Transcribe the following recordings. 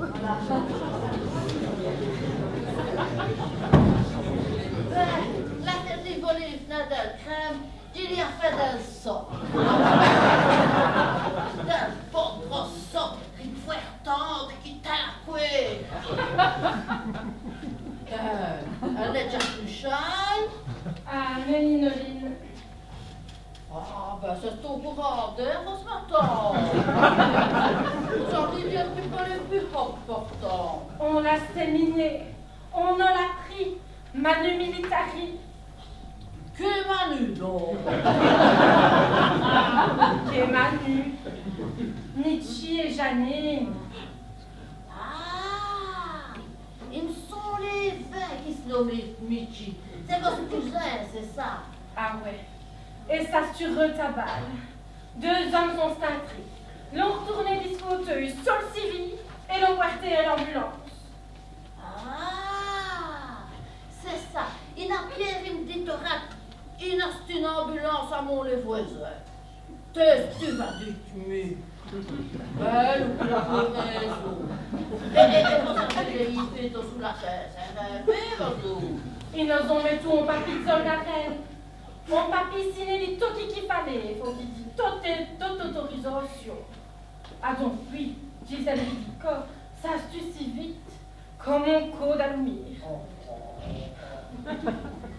La tête est volée, Nadal crème, il y a fait d'un son. D'un bon gros son, une fois tendre qui t'a coué. Elle est déjà plus chale. Ah, Nolinoline. Ah, ben c'est ton courant d'air ce matin. J'en dirais pas les plus importants. On l'a séminé, on en l'a pris, Manu Militari. Que Manu donc? Que Manu, Nietzsche et Janine. Ah, ils sont les vins qui se nomment les Michi. C'est votre cousin, c'est ça? Ah ouais, et ça sur retabale. Deux hommes sont cintrés, l'ont retourné des fauteuils sur le civil et l'ont porté à l'ambulance. Ah, c'est ça. Il a Pierre, il me dit, il a une ambulance à mon les voisins. Tu vas détuer. Belle ou la raison. Et vous avez les idées sous la chaise. Ils nous ont mis tout en papier de soldatelle. Mon papier signé tout qu'il fallait. Faut qu'il dise toute autorisation. Ah donc oui, Gisèle Ridico, ça se tue si vite, comme un code à l'oumir.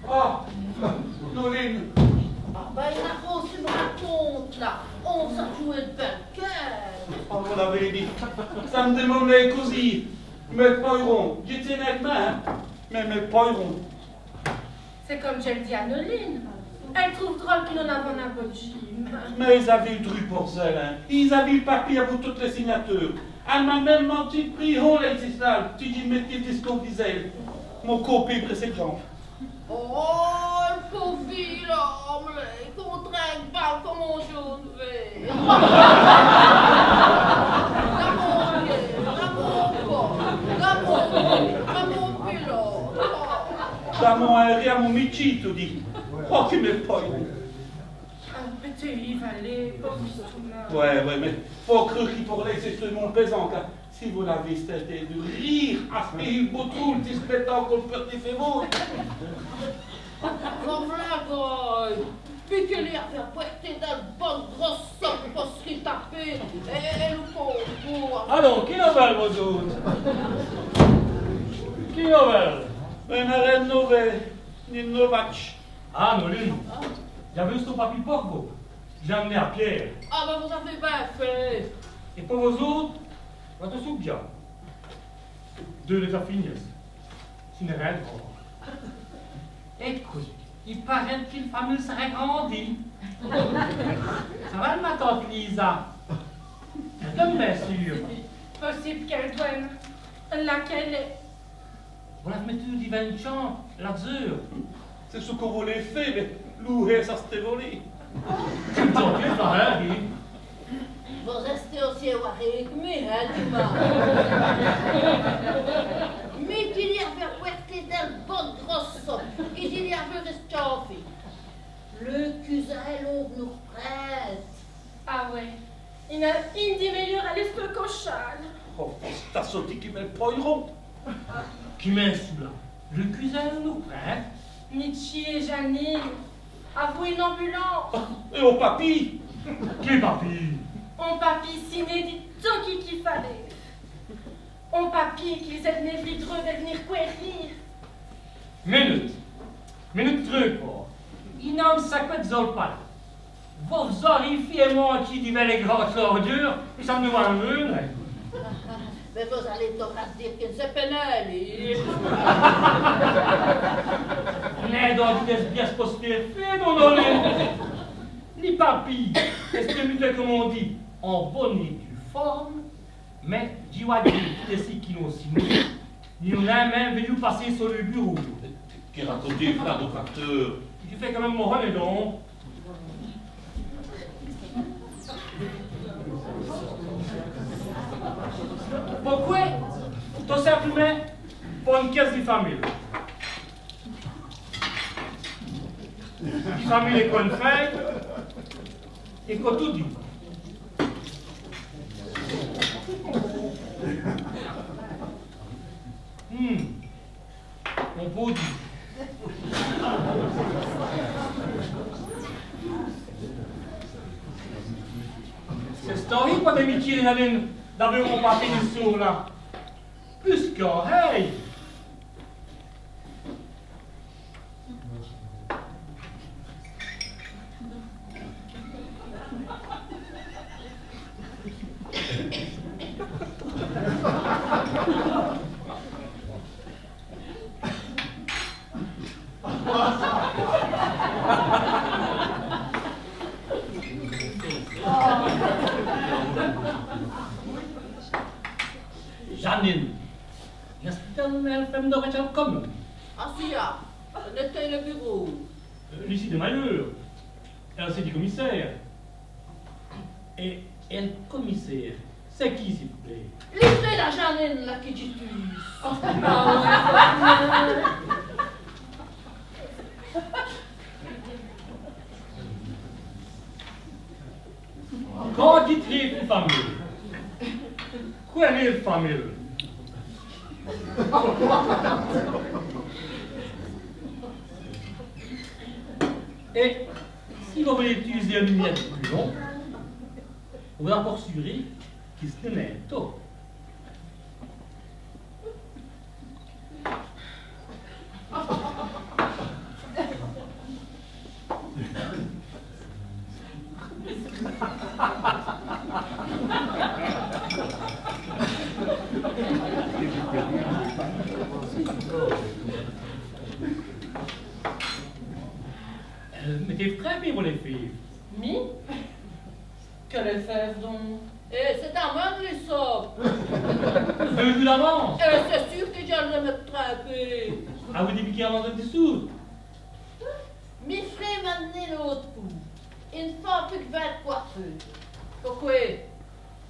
Ah, Noline. Ah ben il a reçu me raconte là. On s'est joué de belle cœur. Oh, vous l'avez dit. Ça me demandait così. Mais poiron. J'étais net main, mais poiron. C'est comme je le dis à Noline. Elle trouve drôle qu'il en a un peu de gym. Mais ils avaient le truc pour ça, hein. Ils avaient le papier à vous toutes les signatures. Elle m'a même menti de prix, oh, là, c'est ça. Tu dis, mettez le discours diesel. Mon copie précédent. Oh, le pauvre l'homme, il contraigne pas comme un jaune vert. Dans mon pilote. Dans mon aérien, mon Michi, tu dis. Oh, qui me poiron. Un petit valet, pauvre tout Ouais, mais faut croire qu'il pourrait c'est mon plaisant, car si vous l'avez, c'était de rire à ce pays beau trou, le spectacle qu'on peut te faire vous. Comme la goye. Puis qu'il y a fait porter dans le bon gros sac pour se taper. Et le pauvre. Alors, qui nouvelle, vos autres? Qui nouvelle? Ben, arrête nouvelle, ni novac. Ah, Noline, j'avais juste ton papier pour vous. J'ai amené à Pierre. Ah ben vous avez bien fait. Et pour vos autres, votre soupe bien. 2 litres finesse. Cinéraire, écoute, il paraît qu'une famille serait grandie. Ça va, ma tante Lisa? Comme bien sûr. Possible qu'elle douane. Laquelle est. Voilà, mais tu dis 20 champs, là-dessus. C'est ce qu'on voulait faire, mais louer, ça s'était volé. Tu me sens bien, ça, hein, Guy? Vous restez aussi éloigné que moi, hein, du mal. Mais qu'il y avait porté dans le bon gros sac. Et qu'il y avait resté en fait. Le cousin nous prête. Ah ouais. Il a une dit meilleure à l'esprit cochal. Oh, t'as sauté qui met le poiron. Qui m'insulte là? Le cousin nous prête. Nietzsche et Janine. Avouez une ambulance. Et au papy. Qui papy? On papier signé dit tout qu'il fallait. On papier qu'ils aient venu vitreux de venir quérir. Minute truc, oh. Il n'a un sacré de zolpal. Vos orifiez moi qui dit les grandes ordures, et ça me voit un mur. Mais vous allez donc dire qu'il se pénalise. N'est donc bien se poster fait, mon olé. Ni papy, est-ce que nous comme on dit, en bonne et due forme, mais Jiwadi, qui est ici qui nous aussi nous, nous a même venu passer sur le bureau. Qui racontait plein de facteurs. Tu fais quand même mon relais donc. Pourquoi? Tout simplement pour une caisse de famille. Une famille est qu'on fait et qu'on tout dit. pot dit. C'est story quoi d'amitié d'avoir mon papier de sourd là. Plus qu'oreille. Janine, n'est-ce pas une femme de Rachel comme Assia, c'était le bureau. Lucie de Malheur, elle c'est du commissaire. Et le commissaire, c'est qui s'il vous plaît? Livrez la Janine là qui dit Quand dites-vous une famille? Quoi est une famille? Et si vous voulez utiliser un lumière plus long, vous vous assurez qu'il se tenait tôt. Mettez frappé pour les filles. Mi? Que le fève donc? Et c'est à moi de les sortir. Deux jours d'avance. C'est sûr que j'allais me tromper. À vous dépiquer avant de dessous. Mes frères m'ont donné l'autre coup. Une femme plus que 20 coiffeux. Pourquoi?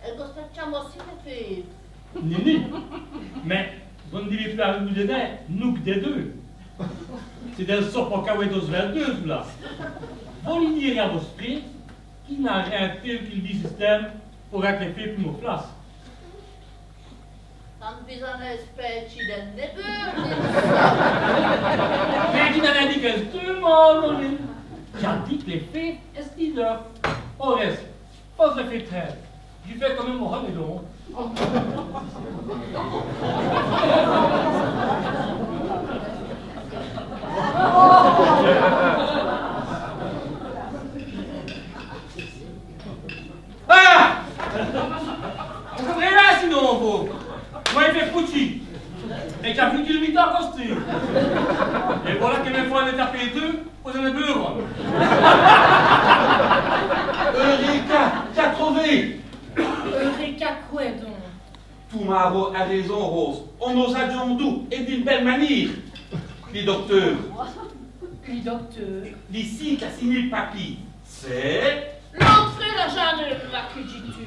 Elle doit se faire aussi les filles. Nini. Mais vous ne devez plus avec nous des nez, nous que des deux. C'est des sortes pour cahuétos verdeuses là. Vous l'ignorez à vos esprits, qui n'a rien tel qu'il dit système pour être les filles plus nos places. Tant pis en espèce, il donne des beurres. Mais qui n'a rien dit que c'est tout le monde, Nini. J'ai dit que les filles, est-ce qu'ils leur? Au reste, pas de fait très. Je fais quand même mon remédon. Ah! Vous comprenez là sinon, vous? Moi, il fait foutu. Et qui a foutu le mythe en costume. Et voilà que mes fois, on est tapé les deux, vous en avez beurre. Eureka, t'as trouvé? Eureka quoi donc? Toumaro a raison, Rose. On nous a dit en doux et d'une belle manière. Les docteurs, Puis docteur. l'ici qui a signé le papier, c'est... L'entrée la Janine là qui dit tu.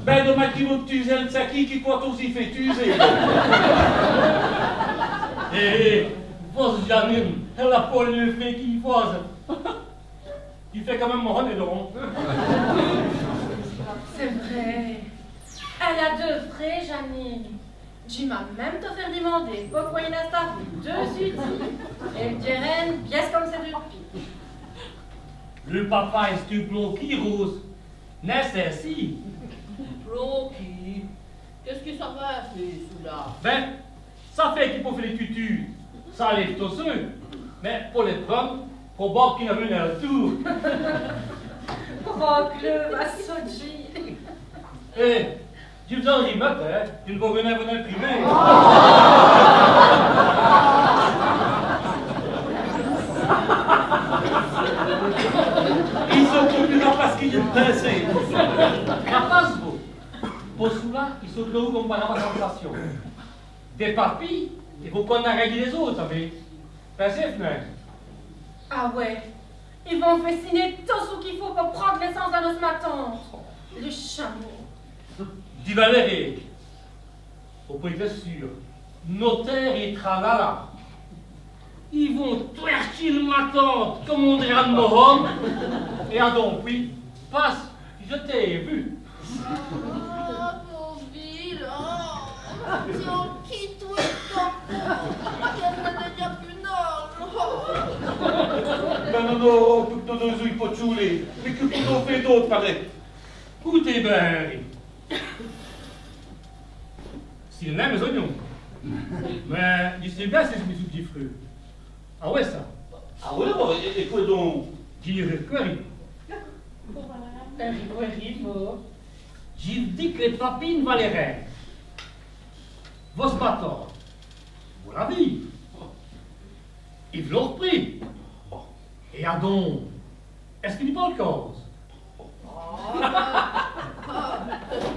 Ben, dommage qu'il vous tue le Tsaki qui quoi aussi fait tuer. Et votre Janine, elle a pas le fait qu'il faut. Il fait quand même mon remédon. C'est vrai. Elle a deux frais, Janine. Tu m'as même te faire demander pourquoi il a staré deux outils. Et dirait une pièce comme c'est deux pieds. Le papa est du plomb qui rose. N'est-ce si? Bloqué. Qu'est-ce que ça va faire, celui-là? Ben, ça fait qu'il faut faire les tutus. Ça lève tous ceux. Mais pour les pommes, faut voir qu'il y a venu un tour. Oh, le va soji. Eh, tu faisais un remote, hein? Tu ne vas venir le primaire. Ils sont plus là parce qu'ils sont pressés. Capaz, vous. Pour cela, ils sont là où comme par la sensation. Des papilles, il faut qu'on arrête les autres, savez. Pensez, fenêtre. Ah ouais. Ils vont fasciner tout ce qu'il faut pour prendre l'essence à nos matante. Le chameau. Dis Valérie, vous pouvez être sûr, notaire et tralala. Ils vont twerker ma tante comme on dirait de Morum. Et à donc, oui, passe, je t'ai vu. Ah, pauvre ville, oh, si on quitte, oui. tutto sui pocciuli, e che tutto fait d'autre, pareil. Écoutez, ben. S'il aime les oignons. Mais, il sait bien, c'est ce petit fruit. Ah ouais, ça. Ah ouais, bon, et quoi donc? Dire que arrive. J'ai dit que les papines valeraient. Vos bâtards. Vous la vie. Ils vous l'ont repris. Et à donc, est-ce qu'il n'y a pas de cause?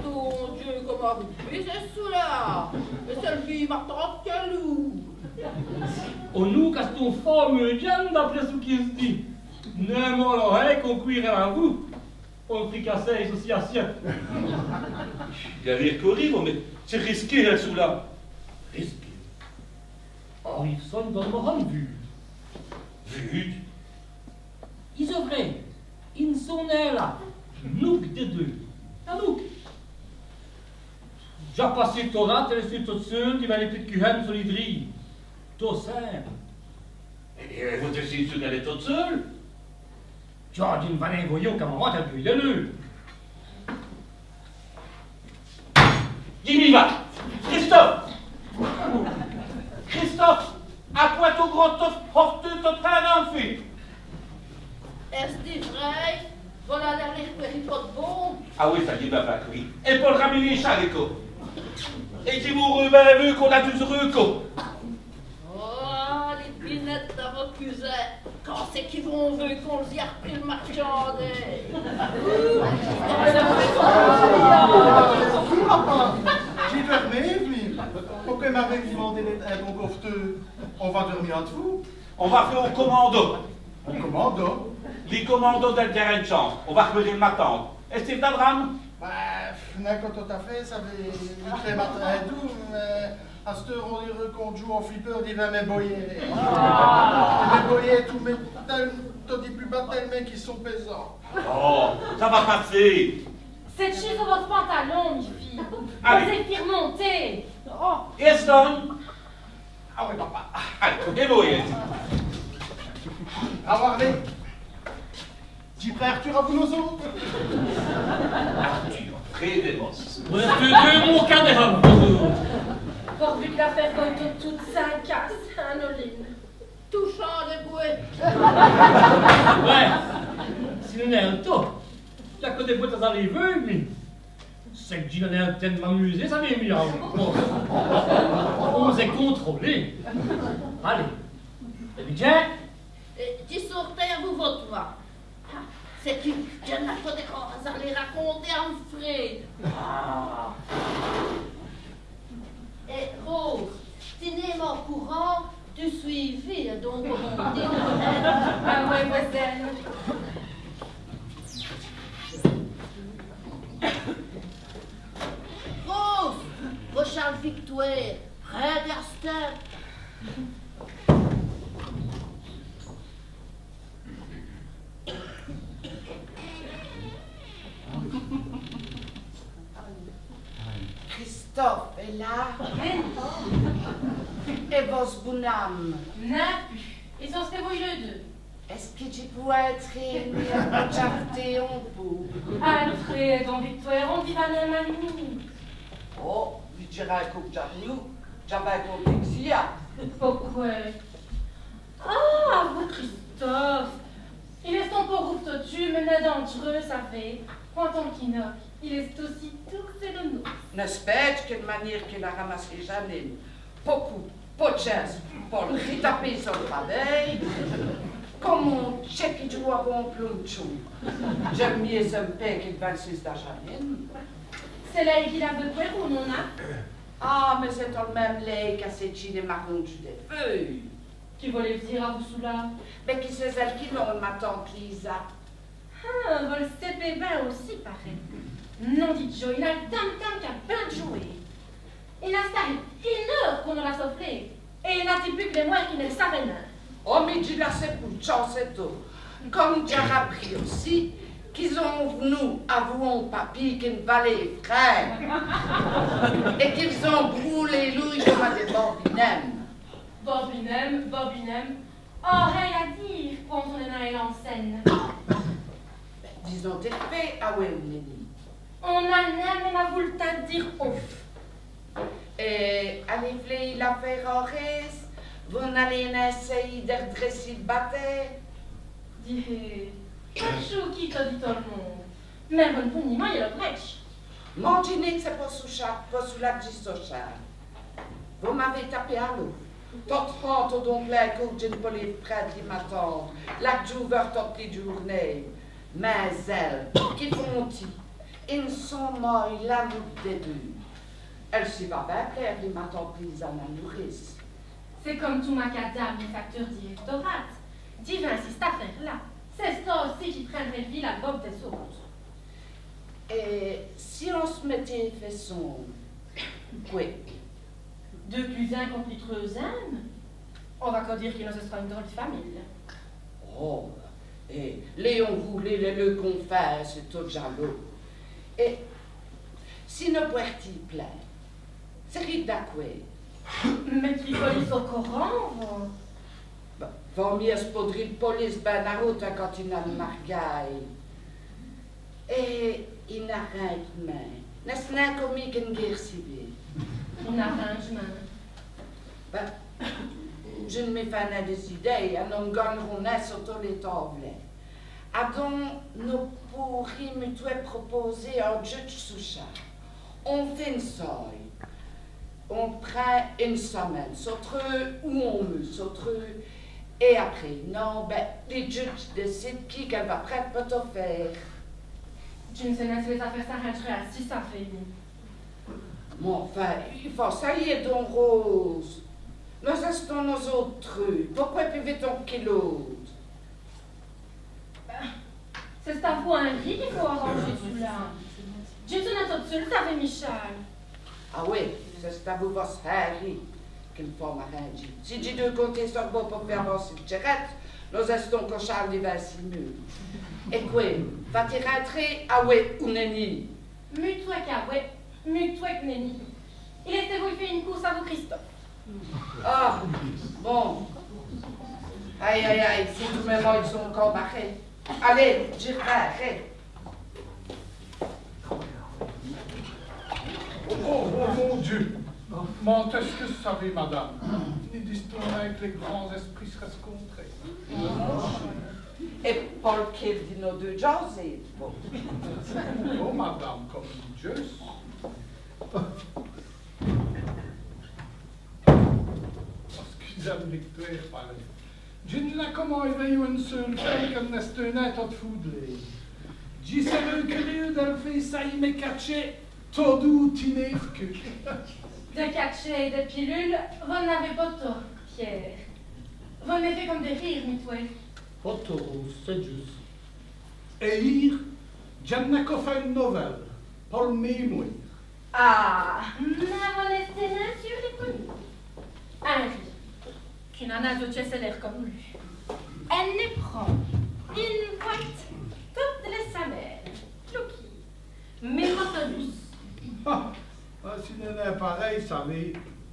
Ton Dieu, comment vous faites cela? Et celle-ci m'attend qu'à loup. On nous casse ton fameux Diane d'après ce qui se dit. Ne m'en l'oreille qu'on cuirait à vous. On fricassait aussi assiette. Il y a rien qu'horrible, mais c'est risqué, là, sous-là. Risqué. Oh, ils sont dans le rang vu. Vite. Ils œuvraient. Ils sont là. Nous des deux. À nous. J'ai passé ton rat, et laissé tout seul, qui va les petites cuhaines sur les drilles. Tout simple. Et vous décidez de aller toute seule? Tu as dit une vanne voyons comme moi, t'as pu y aller. Jimmy va! Christophe! Christophe! À quoi tout gros hofte tot train en fait? Est-ce vrai? Voilà l'air les pas de bon. Ah oui, ça dit pas oui. Et pour ramener les charicots. Et si vous revenez qu'on a du reco. Oh, les pinettes dans vos cusets. Quand c'est qu'ils vont veut qu'on y a repris le marchandais? J'ai dormi, puis pourquoi m'avait demandé un bon coffreux? On va dormir entre vous. On va faire au commando. Au commando? Les commandos del terrain de chance. On va revenir ma tante. Est-ce que c'est un drame? Bah, d'accord, tout à fait, ça fait très matin et tout, mais à cette heure, on dirait qu'on joue en flipper, on dit va mes boyers. Mes boyers, tous mes t'as des plus bas tellement qui sont pesants. Oh, ça va passer. C'est chier sur votre pantalon, mes filles. Allez. Vous êtes fait remonter. Oh, Yes, done. Ah oui, papa. Allez, et vous, yes. Au revoir, les. Petit frère, tu vous nos autres? Arthur, très démos. Ouais, c'est deux mots qu'à des hommes. pourvu que l'affaire comme toute ça casse, hein, Noline. Touchant des bouées. Ouais, si l'on est un taux, il y a que des boîtes à l'enlever, mais c'est que j'en ai un temps de m'amuser, ça m'est mis en cause. On s'est contrôlé. Allez, le budget? Qui sortait à vous votre voix? C'est qu'il y en a pas des choses à les raconter en frais. Et Rose, tu n'es pas au courant du suivi, donc on dit. Ah, mademoiselle. Rose, Rochelle Victoire, près d'Astin. Christophe est là. Et vos bonhommes. N'a plus. Ils sont se débrouillent les deux. Est-ce que tu pourrais être réunis à charter en bout? Alfred, en Victoire, on vit à la mamie. Oh, je dirais que j'avais compté que y a. Pourquoi? Ah, vous, Christophe. Il est son pauvre dessus, mais n'est dangereux, ça fait. Quand on quinoque, il est aussi tout que c'est le nôtre. N'est-ce pas qu'une manière qu'il a ramassé Janine? Beaucoup, pas de chance pour le retaper sur le pareil. Comme on check du avant plomb de chou. J'aime mieux ce pain qu'il 26 de Janine. C'est là qu'il a besoin ou non a? Ah, mais c'est dans le même lait qu'à cette chine marron du des feuilles. Qui voulait dire à vous sous là? Mais qui c'est celle qui nomme ma tante Lisa? Ah, vous le savez bien aussi, pareil. Non, dit Joe, il a le tam-tam qui a bien joué. Il a staré 1 heure qu'on l'a soufflé. Et il n'a dit plus que les moines qui ne le savaient pas. Oh, mais tu l'as c'est pour chance et tout. Comme tu as appris aussi, qu'ils ont venu avouer papy qu'une vallée frère. Et qu'ils ont brûlé l'ouille comme des bobinem. Bobinem. Oh, rien à dire quand on est en scène. Disons tes faits, ah ouais, Néni. On a même à vous le dire ouf. Et allez, l'affaire Horace, vous n'allez essayer de redresser le bataille. Dis, chou qui t'a dit tout le monde. Mais bon, pour n'y il y a le brèche. Mon dîner, c'est pas sous la distochère. Vous m'avez tapé à l'eau. Tot rentre donc là, que je ne peux les prêter qui m'attendent. La joueur toutes les journées. Mais elles, qui font-ils? Ils sont morts la nuit des deux. Elle s'y va bien plaire, les m'attendent prise à la nourrice. C'est comme tout macadam, les facteurs directorat. Divin, c'est cette affaire-là. C'est ça aussi qui prendrait le vie la bobe des autres. Et si on se mettait fait son... Oui. Deux cousins contre les treusanes, on va qu'à dire qu'il nous sera une drôle de famille. Oh, et Léon voulait le confesse, c'est tout jaloux. Et si nos puertis plein, c'est rite d'acoué. Mais qui police au courant, Va mieux se podrer de police ben la route quand il a le margaille. Et il n'arrête mais n'est-ce pas commis qu'une guerre civile? un arrangement. Ben, je ne m'ai pas des idées, un homme gagneront sur tous les tables. Donc, nous pourrions proposer un juge sous chat. On fait une soirée. On prend une semaine, sautre où on veut, sautre. Et après, non, ben, les juges décident qui qu'elle va prête pour te faire. Je ne sais pas si les affaires s'arrangeraient à 600 filles. Mais enfin, il faut ça y est donc, Rose. Nous restons nos autres trucs. Pourquoi plus-on que l'autre? C'est à vous, Henri, qu'il faut arranger tout là. J'ai tout notre seul, ça fait Michel. Ah oui, c'est à vous, votre Harry, qu'il faut m'arranger. Si j'ai deux côtés sur vous pour faire avancer le tirette, nous restons qu'au Charles des Vassimures. Et quoi, va-t-il rentrer? Ah oui, ou Nenni? Mute-toi qu'à ouais, mute-toi que Nenni. Il était vous faire une course à vous, Christophe. Ah, bon. Aïe, aïe, aïe, si tous mes mots ils sont encore barrés. Allez, j'y vais. Oh, mon Dieu! M'en est-ce que vous savez, madame? Ni d'histoire avec les grands esprits se rencontrés. Et Paul qui dit nos deux jaser. Oh, madame, comme Dieu. Excusez-moi, Victoire, parler. Je ne sais comment il veille une seule femme comme n'est un être de foudlé. Je sais le curieux d'elle fait ça, il m'est caché, tout doux, tinef que. De cachets et de pilules, vous n'avez pas tort, Pierre. Vous m'avez fait comme des rires, mitois. Pas trop, c'est juste. Et hier, j'ai fait une nouvelle, pour le mémoire. Ah, mais vous restez sur les connus. Henri, qui n'en a d'autre l'air comme lui. Elle ne prend une boîte, toutes les samelles, cloquis, mémotonus. Ah, si n'est pareil, ça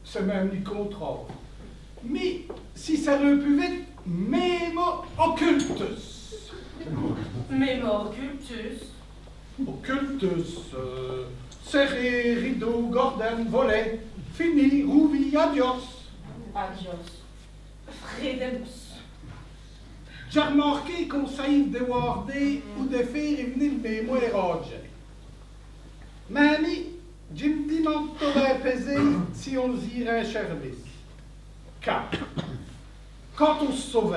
c'est même du contraire. Mais si ça le plus vite, mémo occultus. Mémo-occultus. Occultus, serré, rideau, gordon, volet, fini, rouvi, adios. Adios. Frédémus. J'ai remarqué qu'on s'aille de warder ou de faire venir le mémoire Roger. Mamie, je me demande tout pesé si on irait un service. Car, quand on se sauve,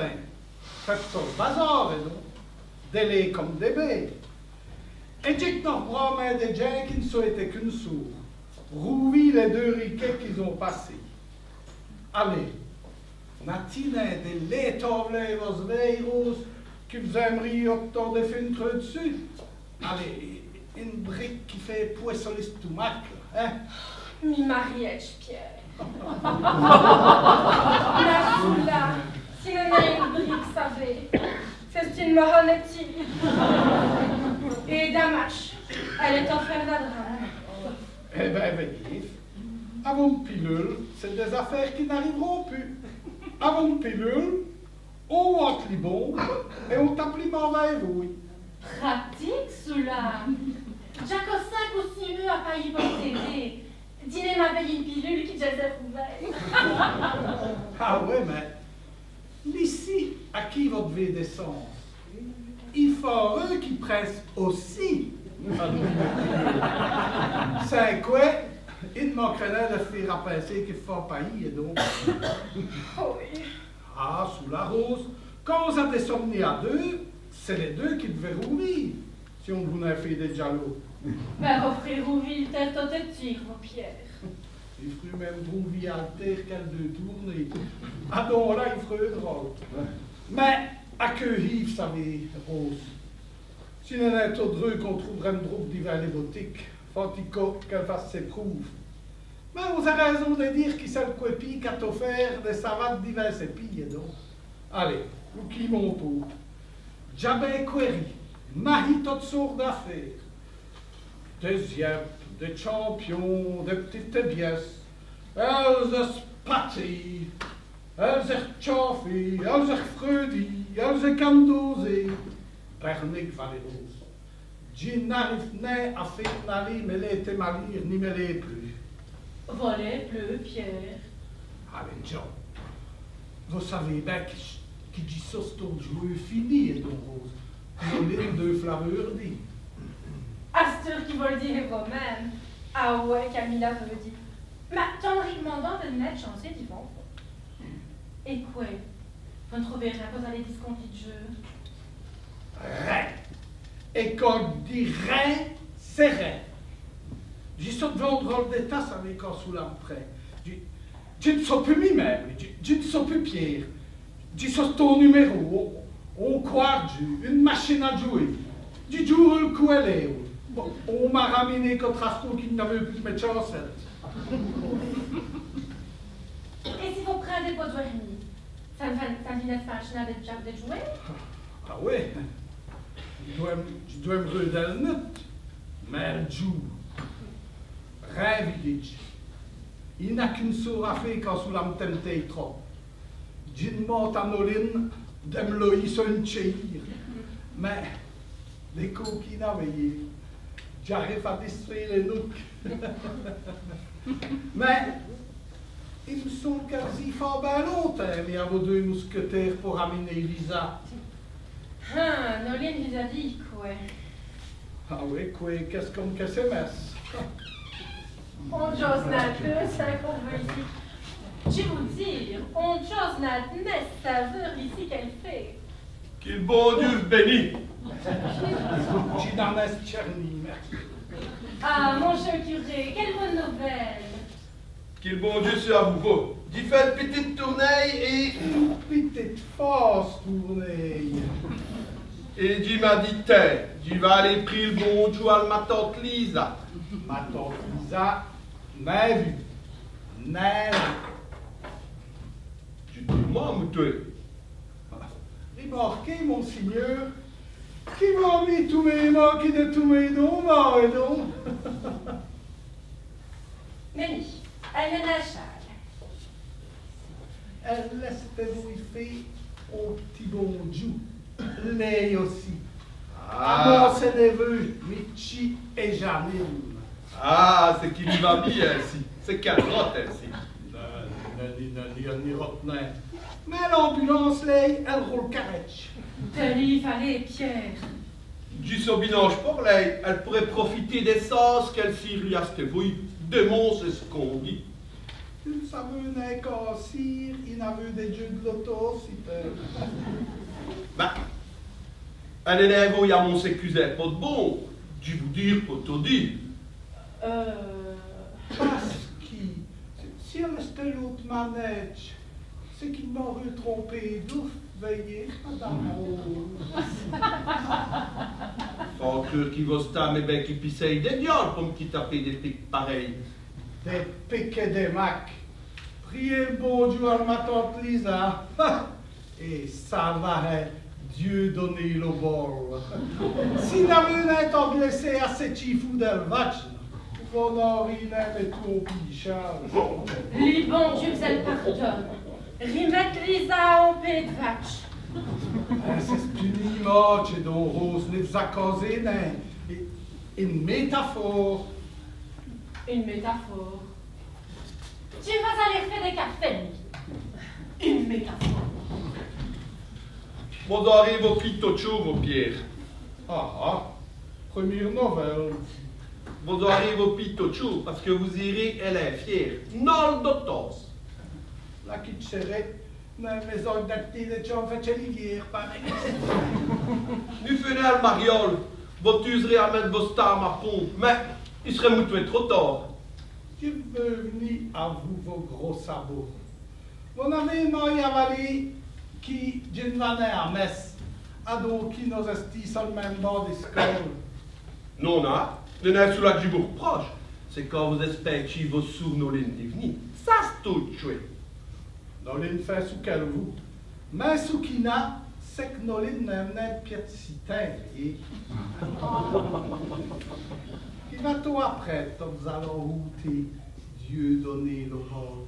faites ça le bazar, et non? Délai comme des baies. Et j'ai que nous promet des gens qui ne souhaitaient qu'une sourde. Rouvi les deux riquets qu'ils ont passés. Allez, n'a-t-il des laitables vos veilles qui vous aimeriez obtenir des filtres dessus? Allez, une brique qui fait poisson l'estomac, hein? Mi mariage, Pierre. La foula, si l'on a une brique, savez, c'est une Mohonetti. Et Damache, elle est offerte à drame. Eh bien, veuillez. Avant une pilule, c'est des affaires qui n'arriveront plus. Avant une pilule, on monte les bombes et on tape les mauvais oui. Pratique, cela. Jacques 5 ou 6 mois à failli posséder. Dîner m'a payé une pilule qui déjà s'est ouverte. Ah ouais, mais ici, à qui vous devez descendre? Il faut eux qui pressent aussi. C'est quoi? Il manquerait de faire apparaître qu'il faut payer, donc. Oui. Ah, sous la rose, quand vous êtes descendu à deux, c'est les deux qui devaient rouvrir, si on vous a fait des jaloux. Mais offrir ouvrir tête au tête tigre, Pierre. Il ferait même rouvrir à terre qu'elle de tourner. Ah donc là, il ferait drôle. Mais, à que Yves savait, Rose? Si l'on est heureux qu'on trouverait une troupe d'hiver les boutiques, faut-il qu'elle fasse ses prouves. Mais vous avez raison de dire qu'il s'est le couépi qu'a offert des savates diverses épilles, donc. Allez, vous qui mon tour. Jabé Query, marie toutes sortes d'affaires. Des yep, des champions, des petites pièces. Elles sont pâties, elles sont chauffées, elles sont freudies, elles sont candosées. Bernick Valéros. Je n'arrive ni à faire n'aller me les témalir ni me les plus. Voler bleu, Pierre. Allez, John. Vous savez bien que dit ça, c'est un jeu fini, Don Rose. On est deux flaveurs dit. Astur qui va le dire vous-même. Ah ouais, Camilla veut dire. Mais Henri demandant de mettre chanceux d'y vont. Et quoi? Vous ne trouverez pas dans les disconfits de jeu? Rien. Et quand on dit rien, c'est rien. J'ai sauté vendre des tasses avec un sous l'entrée. Je ne sais plus lui-même, je ne sais plus Pierre. Je sais ton numéro, on croit une machine à jouer. Du jour le coup elle est. Bon, on m'a ramené contre Asco qui n'avait plus de chancette. Et si vous prenez pas de dormir, ça ne vient pas un de jouer? Ah oui, je dois me redonner le note. Mais elle joue. Rien village. Il n'a qu'une sourd à faire quand sous la m'tempte trop. D'une monte à Noline, d'em loïs un chéir. Mais, les coquines avaient, j'arrive à distraire les nouks. Mais, il me semble qu'elles y font bien longtemps, mais à vos deux mousquetaires pour amener Lisa. Ah, Noline vous a dit quoi? Ah oui, quoi, qu'est-ce qu'on me casse messe? On jose n'a peu, c'est qu'on veut ici. Je vous dire, on jose n'a n'est saveur ici qu'elle fait. Qu'il bon Dieu vous bénisse. J'ai dans la Tcherny, merci. Ah, mon cher curé, quelle bonne nouvelle. Qu'il bon Dieu soit à vous. D'y faire une petite tournée et... Petite force tournée. Et Dieu m'a dit, tu vas aller prier le bon Dieu à ma tante Lisa. Ma tante Lisa m'a vu. N'a Tu dis, moi, me tuer. remarquez, monseigneur, qui m'a mis tous mes mots, qui de tous mes dons, et donc. Mélie, elle est la chale. Elle laisse bouffer au petit bon Dieu. L'œil aussi. À mon neveu, Michi et Janine. Ah, c'est qu'il va bien ainsi. C'est qu'elle rote ainsi. Ni retenir. Mais l'ambulance, elle roule carrette. Tenez, il fallait, Pierre. Du sobinage pour l'ail, elle pourrait profiter des sens qu'elle s'y à cette bouille. Démon, c'est ce qu'on dit. Il savait qu'en cire, il avait des jeux de loto, si peu. Bah, un élève où il y a mon sécusé, pas de bon. Je vous dire, pas tout dire. Parce que, si elle restait l'autre manège, c'est qu'il m'aurait trompé d'ouf, veillez, madame. Faut que qui va se tamer, ben qui pisseille des diables pour me qui taper des pics pareils. Des piques et des macs. Priez le bon Dieu à ma tante Lisa. Et ça va être Dieu donner le bol. Si n'avait été blessé à ce chifou d'Elvach, on aurait même tout au pichard. Les bon Dieu vous le pardonne. Remettre Lisa en paix de vache. C'est une image dont Rose nous a causé une métaphore. Une métaphore. Tu vas aller faire des cafés. Une métaphore. Vous arrivez au Pitocho, vos pierres. Ah, première nouvelle. Vous arrivez au Pitocho parce que vous irez, elle est fière. Non, docteur. La qui serait la maison d'actifs de John Fetchelivier, pareil. Nous venez à Mariole. Vous userez à mettre vos stars à pompe, mais il serait moutonné trop tard. Je veux venir à vous vos gros sabots. Mon ami Moyavali, qui d'une manière à Metz, a donc qui nous esti sur le même bord des scoles. Non, nous n'êtes sous la Dubourg proche. C'est quand vous espérez que vos sous nos lignes devenir. Ça, c'est tout chouette. Nos lignes fait sous quel vous. Mais sous qui n'a, c'est que nos lignes n'aiment pied si et qui va tout après, nous allons router, Dieu donner le rôle.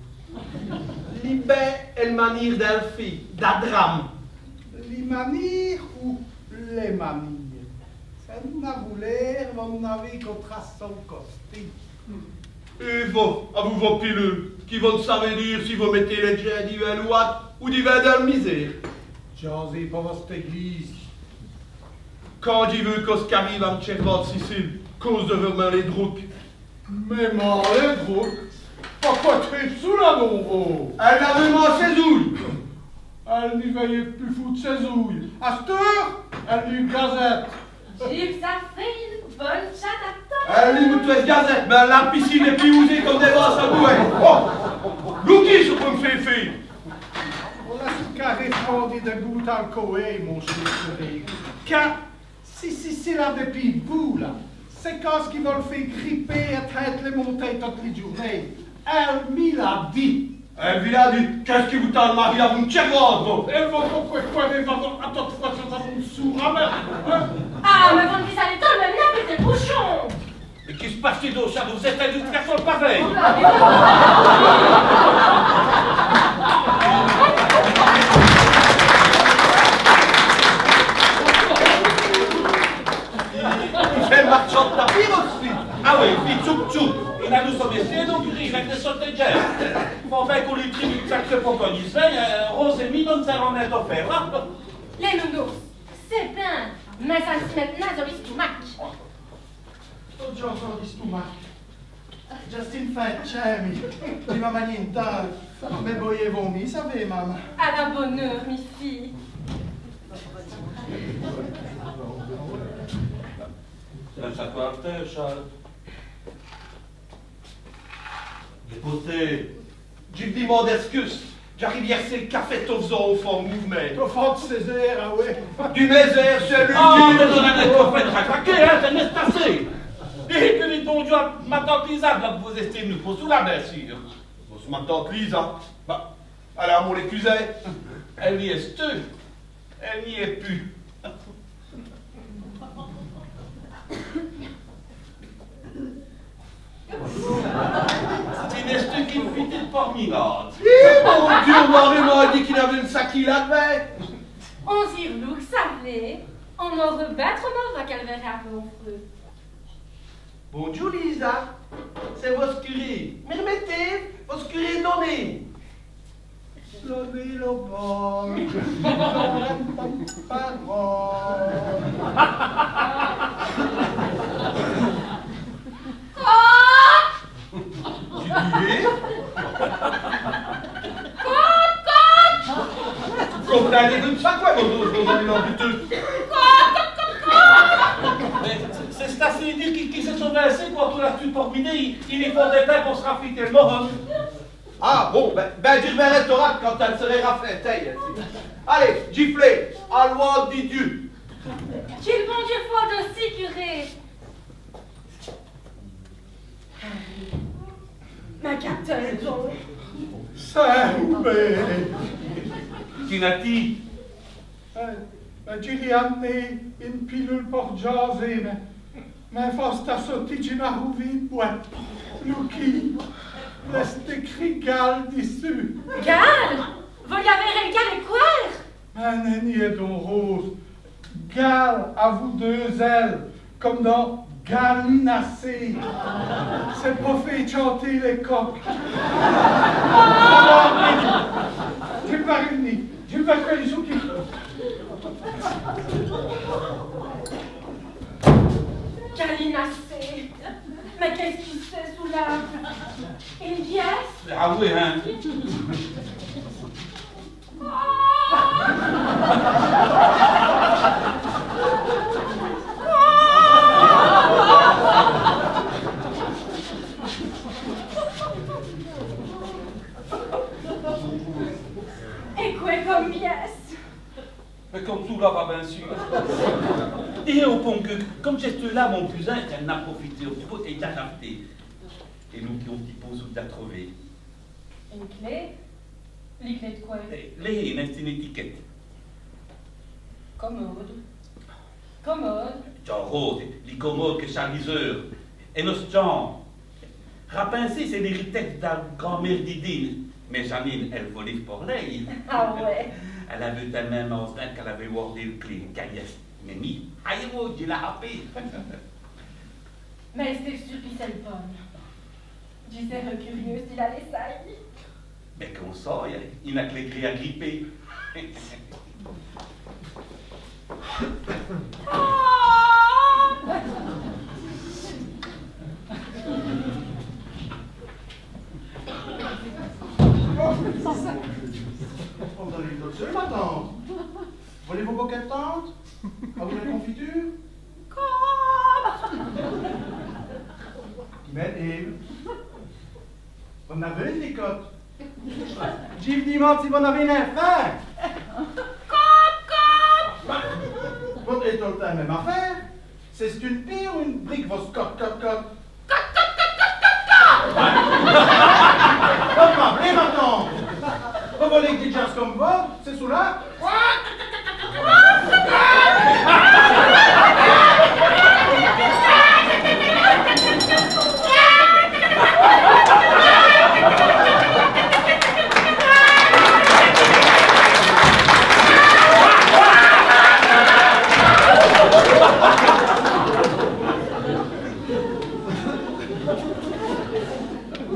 Libé et manière d'Elfie, d'Adram. Les manières ou les manières? Ça nous a voulu, on n'avait qu'au trace son costume. Et vous, à vous vos pilules, qui vont savoir dire si vous mettez les gens d'hiver ou d'hiver dans la misère. J'osais pas votre église. Quand j'y veux qu'on arrive à me chercher de Sicile, cause de vraiment les drouques. Mais moi, les drouques, pourquoi tu es sous la nombre? Elle a vraiment ses ouilles. Elle n'y veillait plus foutre ses ouilles. À cette heure, elle lit une gazette. Gilles, ça fait une bonne chatte à Elle lit une gazette, mais la piscine est plus usée comme des vases à bouée. Oh! L'outil, je peux me faire faire. On a ce carré fondé de gouttes à coé, mon cher curé. Car, si Sicile a des pieds de vous, là, c'est quand ce qui va le faire gripper et tête les montées toutes les journées. Elle m'y l'a dit. Elle lui a dit, qu'est-ce qui vous t'a le mari à vous me chercher, vous? Elle va pourquoi elle va à toute fois sur sa bouche sourde, hein? Ah, mais vous me dites, allez, tout le même là, des bouchons. Mais qui se passe-t-il au château? Vous êtes un garçon pareil. Il fait le marchand de tapis aussi. Ah oui, vite, tchouk tchouk. Il a nous sauvé, c'est donc riche avec des sortes de guerre. Faut faire qu'on lui trie une sacrée pour qu'on y soit, Rose et Minon, ça en est offert. Les nounous, c'est bien, mais ça se met naze au stomac. Tot giorno sono di stomaco. Justin fait, mi ti va niente, me voglio vomi, sapete mamma? À la bonne heure, mes filles. Laisse-toi à terre, Charles. Déposé. Je lui demande excuse. J'arrive hier, c'est le café Tovzo au fond mouvement. Au fond de Césaire, ah ouais. Du misère, c'est lui. Oh, mais on a des copains de raquer, hein, ça laisse passer. Et puis, vite, bon Dieu, ma tante Lisa, là, vous estimez nous pour sous la bien sûr. C'est ma tante Lisa. Bah, elle a mon l'écusé. Elle n'y est plus. Elle n'y est plus. C'est une estue qui me fit une porminade. Eh mon Dieu, Marie m'a dit qu'il avait une saquille là-dedans. On s'y look, ça plaît. On en rebattre, on en va qu'elle verra un peu au feu. Bonjour Lisa, c'est votre curé. Mais remettez, votre curé donné. Donné le bon, pas Comprenez comme ça quoi, vos amis l'ambiteux. C'est assez dit qui se sont versés pour tout la suite pour miner. Il est fort d'état pour se raffiter le mort. Ah bon, ben j'y reverrai Torah quand elle serait rafraîchie. Allez, giflez, à loi du Dieu. Qu'il bon Dieu soit aussi, curé. Ma capitaine, donc. Saint-Oubé. Qui n'a-t-il? Tu lui as amené une pilule pour jaser, mais force t'a sauté, tu m'as rouvé, ouais. Nous qui laisse tes cris gales dessus. Gal? Vous y avez le gal et quoi? Nenni et Don Rose, Gale à vous deux ailes, comme dans Gallinacé. C'est pas fait chanter les coqs. Tu vas réunir, tu vas faire les soucis. Gallinacé. Mais qu'est-ce qui se fait sous la... Une pièce? Ah oui, hein. Et quoi comme pièce? Mais comme tout là va bien sûr. Et au pont que, comme geste là, mon cousin, elle n'a profité au pot et il a racheté. Et nous qui ont petit pot sous la trouvé. Une clé? Les clés de quoi? Les, c'est une étiquette. Commode. Commode. Genre rose, les commodes que charliseur. Et nos gens. Rapincer, c'est l'héritage de la grand-mère Didine. Mais Janine, elle volait pour l'œil. Ah ouais. Elle avait elle-même enceinte qu'elle avait wardé le clé. Gagnès. Mais ni, aïe, je l'ai happé. Mais c'est sûr qu'il s'est le pomme. J'étais curieuse s'il allait saillir. Mais qu'on sort, il n'a que les grilles à gripper. On donne une autre seule, ma tante. Voulez-vous bouquet de tante? À vous la confiture? Mais Yves, on avait une licotte. J'y demande si vous en avez une affaire. Votre est tout le temps la même affaire. C'est une pire ou une brique, vos cote. Vous m'appelez, ma tante. Vous voulez que des jazz comme vous, c'est sous là?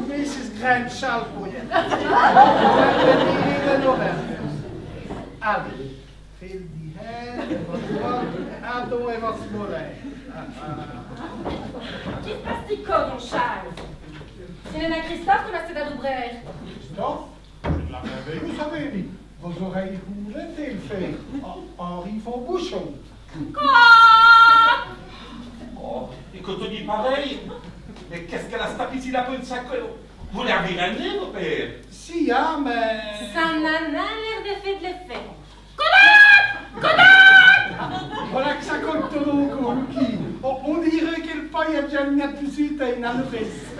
Mrs. Grandchild voor je. Allez, veel die heen, wat aandoen en wat smoren. Qui se passe-t-il mon Charles? C'est Nana Christophe qu'on a fait d'Adoubrer. Stop, la merveille, vous savez niet. Vos oreilles roulent heel veel. Henri van Bouchon. Oh, et quand on dit pareil, mais qu'est-ce qu'elle a se tapé ici la peau de sa queue? Vous l'avez ramené, mon père? Si, ja, mais... Ça n'a l'air de fait de l'effet. Voilà que ça compte tout le monde, Lucky. On dirait qu'il paye à Janina tout de suite et n'a le fils.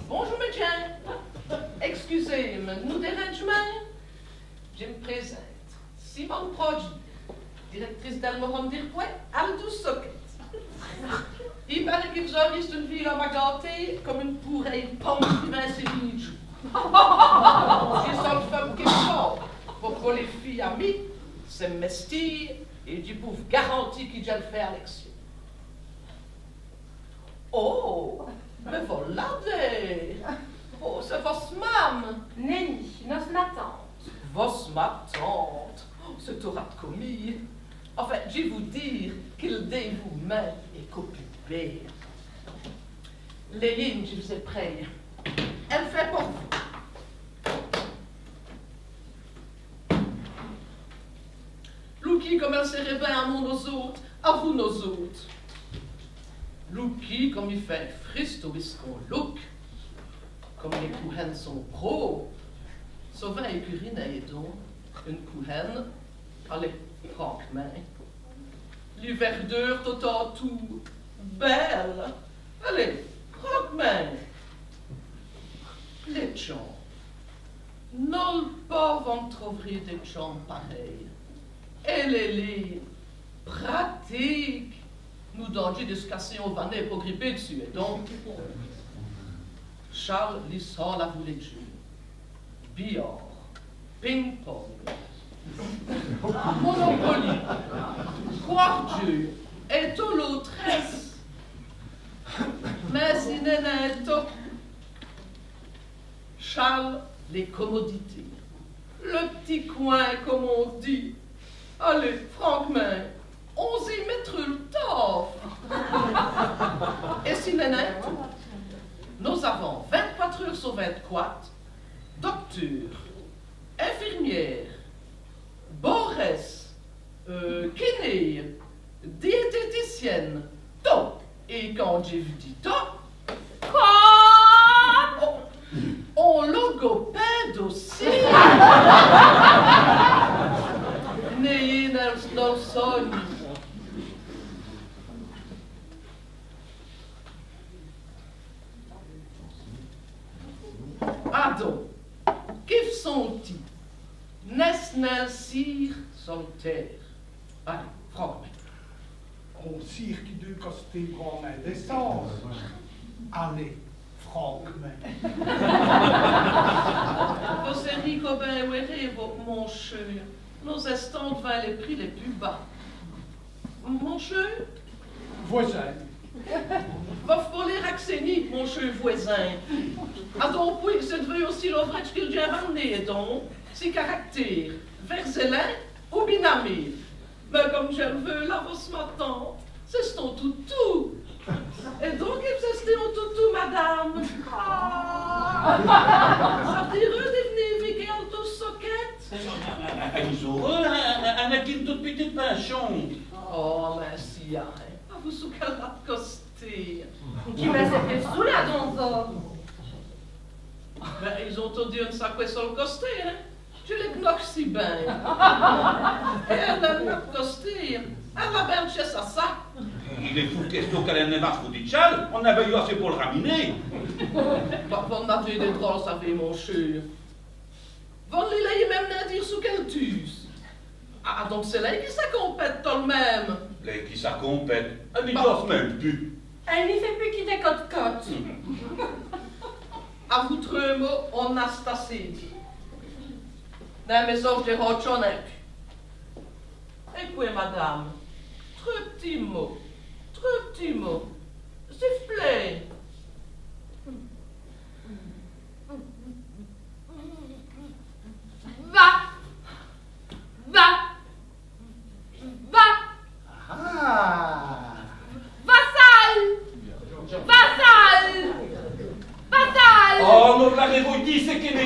Bonjour, médecin. Excusez, nous dérangement. Je me présente. Simone Prodi, directrice d'Almorum d'Irpoint, Aldous Socket. Il paraît que vous auriez une ville à m'agâter comme une pourraille pompe qui va s'éliger. J'ai seule femme qui sort. Pour les filles amies, c'est mestille et du pauvre garantie qu'il déjà le fait à l'élection. Oh, mais voilà des... Oh, c'est votre maman. Nenni, notre ma tante. Votre ma tante. Oh, c'est au rat de commis. Enfin, je vais vous dire qu'il dé vous-même est occupé. Les lignes, je vous ai prêt. Elle fait pour vous. Louki, comme elle s'est réveillée à mon aux autres, à vous nos autres. Louki, comme il fait friste au biscon look, comme les couhennes sont gros, sauvant et purine et donc une couhenne, allez, franchement, les verdures tout en tout, belle, allez, franchement, les gens, non pas vont trouver des gens pareils, et les livres, pratiques, nous dangers de se casser au vanet pour gripper dessus, et donc, Charles l'issant la voulait Dieu. billard, ping-pong, Monopoly, Quartu et tout l'autre. Mais il n'est pas Charles, les commodités. Le petit coin, comme on dit. Allez, Franck-main, on y mettre le tort. Et si n'est tout, nous avons 24 heures sur 24, docteur, infirmière, borès, kiné, diététicienne, tout. Et quand j'ai vu dit tout, on logopède aussi. N'ayez dans le sol. Ado, qu'est-ce sont-ils? N'est-ce sire solitaire? Allez, Franck. On cire qui deux costumes grand main d'essence. Allez, Franck, main. Vous êtes Ricobin Ouéré, mon cher. Nos estampes valent les prix les plus bas. Mon cher? Voisin. Va voler Axénie, mon cher voisin. Ah donc, oui, c'est devenu aussi l'ouvrage qu'il vient ramener, donc, ses caractères, verzélin ou binamé. Mais comme je le veux, là, vous ce matin, c'est ton toutou. Et donc, c'est ton toutou, madame. Ah! Ça dirait de venir vivre en tout socket? Ils ont un acquis toute petite pinchon. Oh, merci, hein. Ah, vous sous quelle rate costée. Qui met ses pieds sous la donzo? Ben, ils ont tout dit une sacrée sur le costé, hein. Tu les knoques si bien. Et elle a le costé. Elle va bien chez ça. Il est fou question qu'elle ait pas foutu de châle. On avait eu assez pour le raminer. Bah, on avait des drôles, ça fait mon cher. Von l'île même n'a dire sous quel tus. Ah, donc c'est là qui s'accompète tout le même. Les qui s'accompètent. Elle n'y pense même plus. Elle n'y fait plus quitter côte-côte. À vous trois mots, on a stassé. Dans mes offres de rochonek. Et puis, madame, trois petits mots. S'il vous plaît. Va! Ah! Vassal! Oh, nous l'avons dit, c'est qu'il